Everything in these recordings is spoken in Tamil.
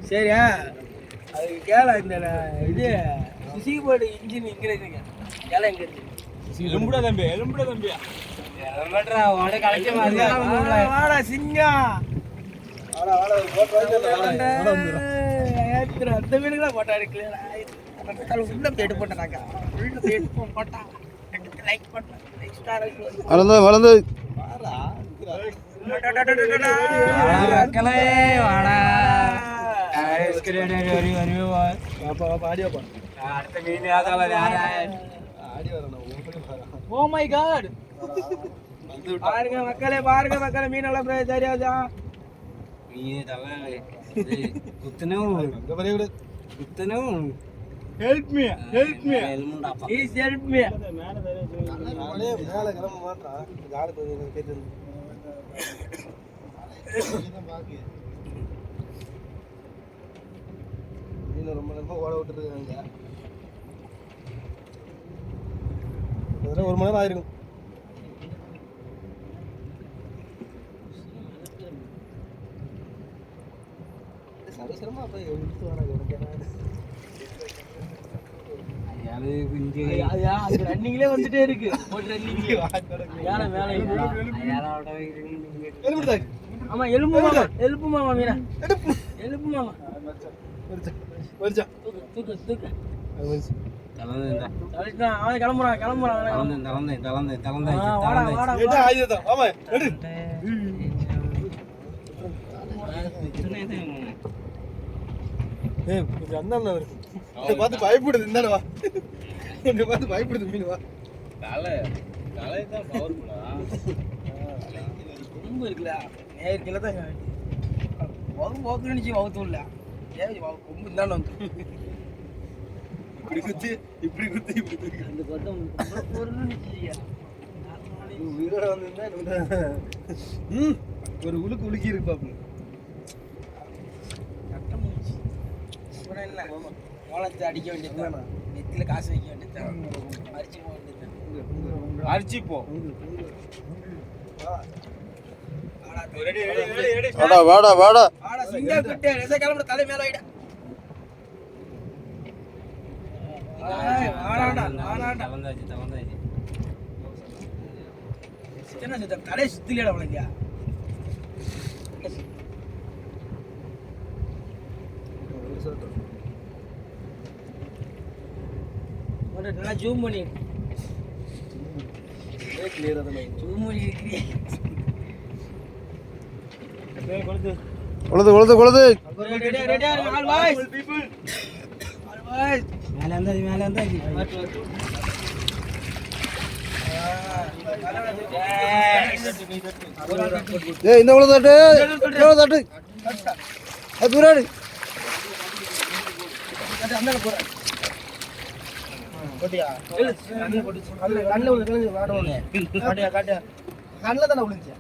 சரியா அது கேள இந்த இது சுசி போர்டு இன்ஜின் இங்க இருக்குங்க கேள எங்க இருக்கு எலும்புடா தம்பியா வாடா சிங்கம் அந்த வீடுகளா போட்டா எடுக்கல உள்ள போயிட்டு போட்டாக்கா உள்ள போயிட்டு போட்டா லைக் பண்ண எக்ஸ்ட்ரா வளர்ந்து ஓ மை காட் பாருங்க மக்களே மீன் எல்லாம் தெரியாதா help me please help me ரொம்ப நேரமா ஓட விட்டுருக்காங்க. அதெல்லாம் 1 மணி நேரம் ஆயிருக்கும். சரசரமா போய் எடுத்து வராங்க. ரன்னிங்லயே வந்துட்டே இருக்கு ஆமா எலும்பு மாமா மீனா எலும்பு மாமா அவன் கிளம்புறான் பார்த்து பயப்படுது இந்தாடா பார்த்து பயப்படுது மீனுவா ரொம்ப இருக்குல்ல நேரத்தில் தான் போக்கு நினைச்சு வகுத்து இல்ல ரொம்ப இந்தாண்ட வந்து இப்படி குத்தி அந்த பட்டம் உயிரோட வந்து ஒரு உலுக்கி இருப்பாப்பு மோளத்தை அடிக்க வேண்டியது நெத்தில காசு வைக்க வேண்டியது அரிச்சு போ வாடா சிங்கம் கிட்ட ரச கிளம்புற தலை மேல வைடா தலை சுத்திலியாட உனக்கு நல்லா ஜூம் பண்ணி கொழுது இந்த உழுது தட்டு அது தூராடு கண்ணில் தானே விழுந்துச்சு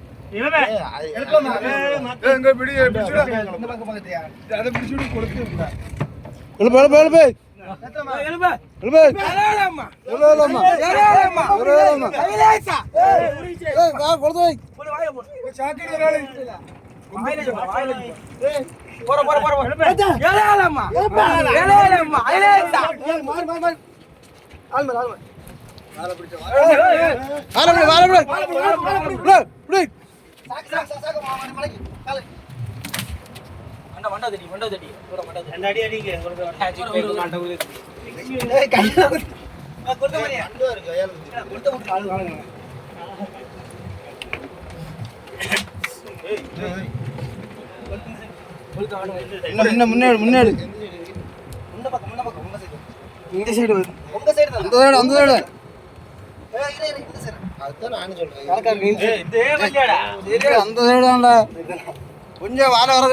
முன்னாடி இந்த சைடு அந்த சைடு அந்த சைடு கொஞ்சம் வாழ வர